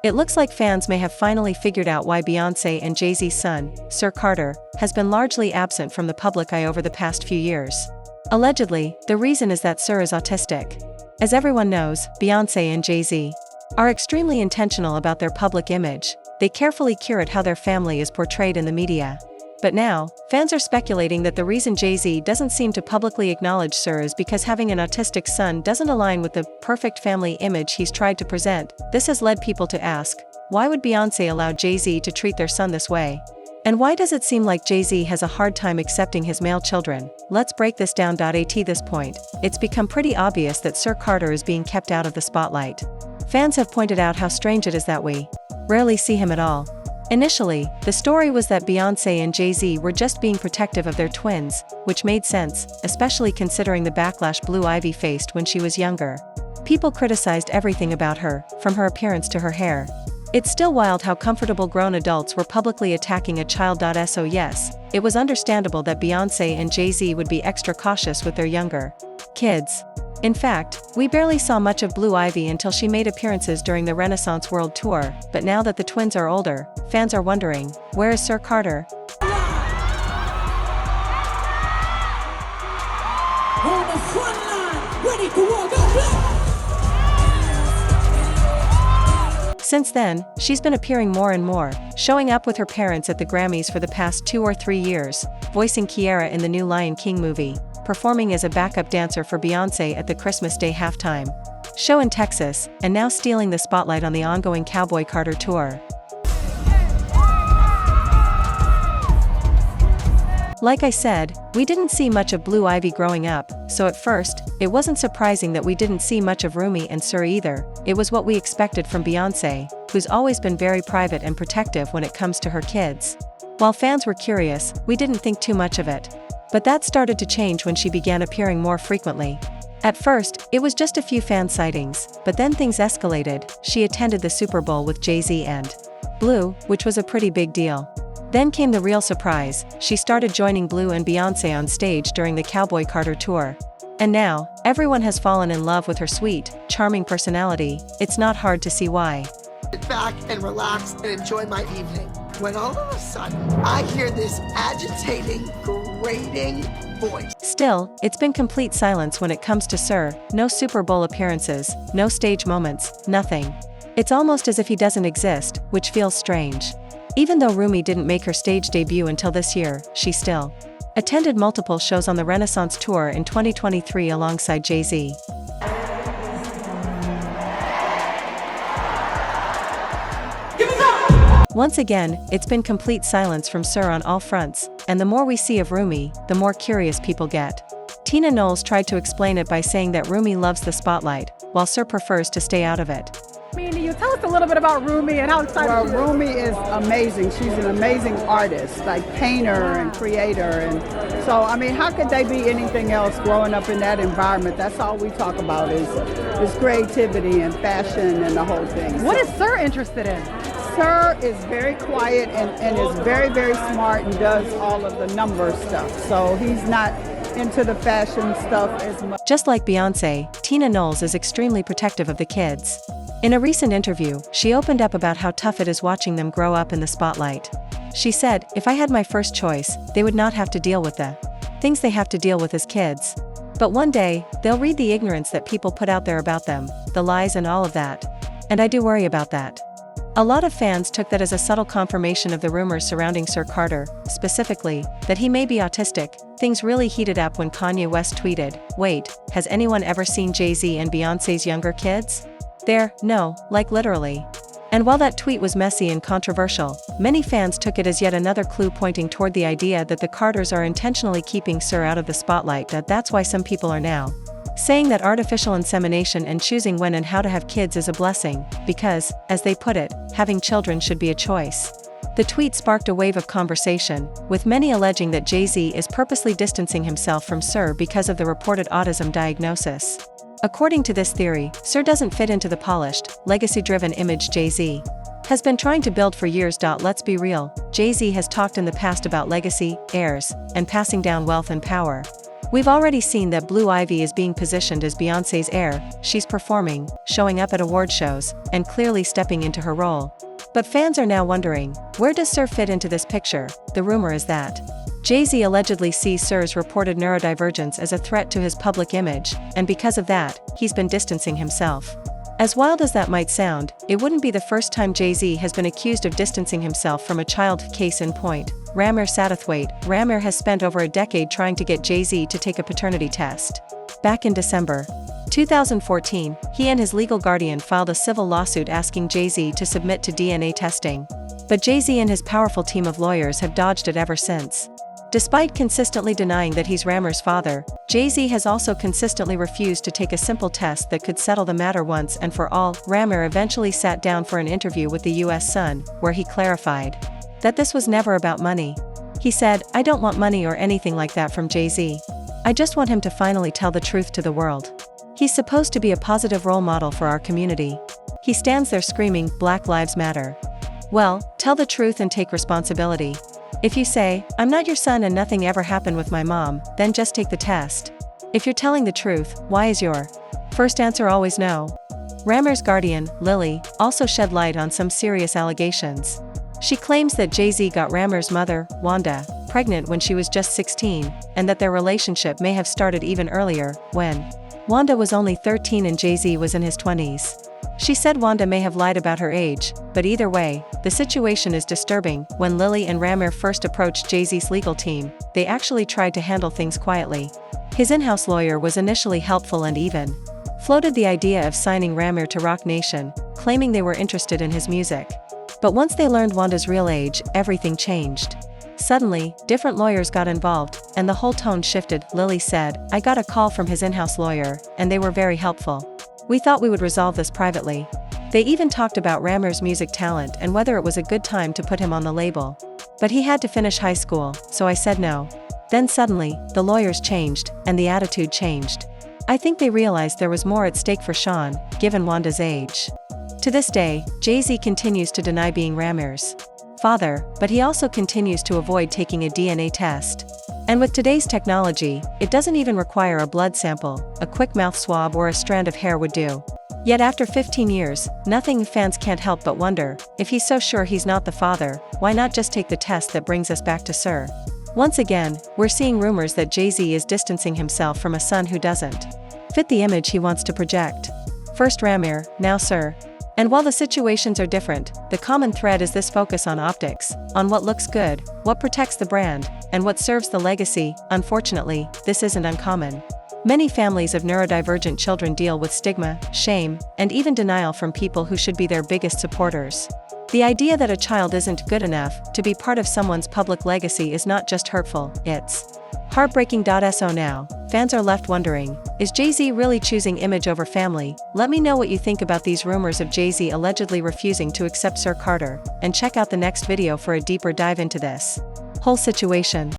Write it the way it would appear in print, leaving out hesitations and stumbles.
It looks like fans may have finally figured out why Beyoncé and Jay-Z's son, Sir Carter, has been largely absent from the public eye over the past few years. Allegedly, the reason is that Sir is autistic. As everyone knows, Beyoncé and Jay-Z are extremely intentional about their public image. They carefully curate how their family is portrayed in the media. But now, fans are speculating that the reason Jay-Z doesn't seem to publicly acknowledge Sir is because having an autistic son doesn't align with the perfect family image he's tried to present. This has led people to ask, why would Beyoncé allow Jay-Z to treat their son this way? And why does it seem like Jay-Z has a hard time accepting his male children? Let's break this down. At this point, it's become pretty obvious that Sir Carter is being kept out of the spotlight. Fans have pointed out how strange it is that we rarely see him at all. Initially, the story was that Beyoncé and Jay-Z were just being protective of their twins, which made sense, especially considering the backlash Blue Ivy faced when she was younger. People criticized everything about her, from her appearance to her hair. It's still wild how comfortable grown adults were publicly attacking a child. So yes, it was understandable that Beyoncé and Jay-Z would be extra cautious with their younger kids. In fact, we barely saw much of Blue Ivy until she made appearances during the Renaissance World Tour, but now that the twins are older, fans are wondering, where is Sir Carter? On the front line, ready to walk up. Since then, she's been appearing more and more, showing up with her parents at the Grammys for the past 2 or 3 years, voicing Kiara in the new Lion King movie, performing as a backup dancer for Beyoncé at the Christmas Day halftime show in Texas, and now stealing the spotlight on the ongoing Cowboy Carter tour. Like I said, we didn't see much of Blue Ivy growing up, so at first, it wasn't surprising that we didn't see much of Rumi and Sir either. It was what we expected from Beyoncé, who's always been very private and protective when it comes to her kids. While fans were curious, we didn't think too much of it. But that started to change when she began appearing more frequently. At first, it was just a few fan sightings, but then things escalated. She attended the Super Bowl with Jay-Z and Blue, which was a pretty big deal. Then came the real surprise, she started joining Blue and Beyoncé on stage during the Cowboy Carter tour. And now, everyone has fallen in love with her sweet, charming personality. It's not hard to see why. Sit back and relax and enjoy my evening. When all of a sudden, I hear this agitating, grating voice. Still, it's been complete silence when it comes to Sir. No Super Bowl appearances, no stage moments, nothing. It's almost as if he doesn't exist, which feels strange. Even though Rumi didn't make her stage debut until this year, she still attended multiple shows on the Renaissance Tour in 2023 alongside Jay-Z. Once again, it's been complete silence from Sir on all fronts, and the more we see of Rumi, the more curious people get. Tina Knowles tried to explain it by saying that Rumi loves the spotlight, while Sir prefers to stay out of it. You tell us a little bit about Rumi and how excited Well, she is. Rumi is amazing. She's an amazing artist, like painter and creator. And so, how could they be anything else growing up in that environment? That's all we talk about is creativity and fashion and the whole thing. What is Sir interested in? Sir is very quiet and is very, very smart and does all of the number stuff. So he's not into the fashion stuff as much. Just like Beyoncé, Tina Knowles is extremely protective of the kids. In a recent interview, she opened up about how tough it is watching them grow up in the spotlight. She said, "If I had my first choice, they would not have to deal with the things they have to deal with as kids. But one day, they'll read the ignorance that people put out there about them, the lies and all of that. And I do worry about that." A lot of fans took that as a subtle confirmation of the rumors surrounding Sir Carter, specifically, that he may be autistic. Things really heated up when Kanye West tweeted, "Wait, has anyone ever seen Jay-Z and Beyoncé's younger kids?" No, like literally. And while that tweet was messy and controversial, many fans took it as yet another clue pointing toward the idea that the Carters are intentionally keeping Sir out of the spotlight. That's why some people are now saying that artificial insemination and choosing when and how to have kids is a blessing, because, as they put it, having children should be a choice. The tweet sparked a wave of conversation, with many alleging that Jay-Z is purposely distancing himself from Sir because of the reported autism diagnosis. According to this theory, Sir doesn't fit into the polished, legacy-driven image Jay-Z has been trying to build for years. Let's be real, Jay-Z has talked in the past about legacy, heirs, and passing down wealth and power. We've already seen that Blue Ivy is being positioned as Beyoncé's heir, she's performing, showing up at award shows, and clearly stepping into her role. But fans are now wondering, where does Sir fit into this picture? The rumor is that Jay-Z allegedly sees Sir's reported neurodivergence as a threat to his public image, and because of that, he's been distancing himself. As wild as that might sound, it wouldn't be the first time Jay-Z has been accused of distancing himself from a child. Case in point, Ramir Satterthwaite. Ramir has spent over a decade trying to get Jay-Z to take a paternity test. Back in December 2014, he and his legal guardian filed a civil lawsuit asking Jay-Z to submit to DNA testing. But Jay-Z and his powerful team of lawyers have dodged it ever since. Despite consistently denying that he's Ramir's father, Jay-Z has also consistently refused to take a simple test that could settle the matter once and for all. Ramir eventually sat down for an interview with the U.S. Sun, where he clarified that this was never about money. He said, "I don't want money or anything like that from Jay-Z. I just want him to finally tell the truth to the world. He's supposed to be a positive role model for our community. He stands there screaming, 'Black Lives Matter.' Well, tell the truth and take responsibility. If you say, 'I'm not your son and nothing ever happened with my mom,' then just take the test. If you're telling the truth, why is your first answer always no?" Ramir's guardian, Lily, also shed light on some serious allegations. She claims that Jay-Z got Ramir's mother, Wanda, pregnant when she was just 16, and that their relationship may have started even earlier, when Wanda was only 13 and Jay-Z was in his 20s. She said Wanda may have lied about her age, but either way, the situation is disturbing. When Lily and Ramir first approached Jay-Z's legal team, they actually tried to handle things quietly. His in-house lawyer was initially helpful and even floated the idea of signing Ramir to Roc Nation, claiming they were interested in his music. But once they learned Wanda's real age, everything changed. Suddenly, different lawyers got involved, and the whole tone shifted. Lily said, "I got a call from his in-house lawyer, and they were very helpful. We thought we would resolve this privately. They even talked about Ramir's music talent and whether it was a good time to put him on the label. But he had to finish high school, so I said no." Then suddenly, the lawyers changed, and the attitude changed. I think they realized there was more at stake for Sean, given Wanda's age. To this day, Jay-Z continues to deny being Ramir's father, but he also continues to avoid taking a DNA test. And with today's technology, it doesn't even require a blood sample, a quick mouth swab or a strand of hair would do. Yet after 15 years, nothing. Fans can't help but wonder, if he's so sure he's not the father, why not just take the test? That brings us back to Sir. Once again, we're seeing rumors that Jay-Z is distancing himself from a son who doesn't fit the image he wants to project. First Ramir, now Sir. And while the situations are different, the common thread is this focus on optics, on what looks good, what protects the brand, and what serves the legacy. Unfortunately, this isn't uncommon. Many families of neurodivergent children deal with stigma, shame, and even denial from people who should be their biggest supporters. The idea that a child isn't good enough to be part of someone's public legacy is not just hurtful, it's heartbreaking. So now, fans are left wondering, is Jay-Z really choosing image over family? Let me know what you think about these rumors of Jay-Z allegedly refusing to accept Sir Carter, and check out the next video for a deeper dive into this whole situation.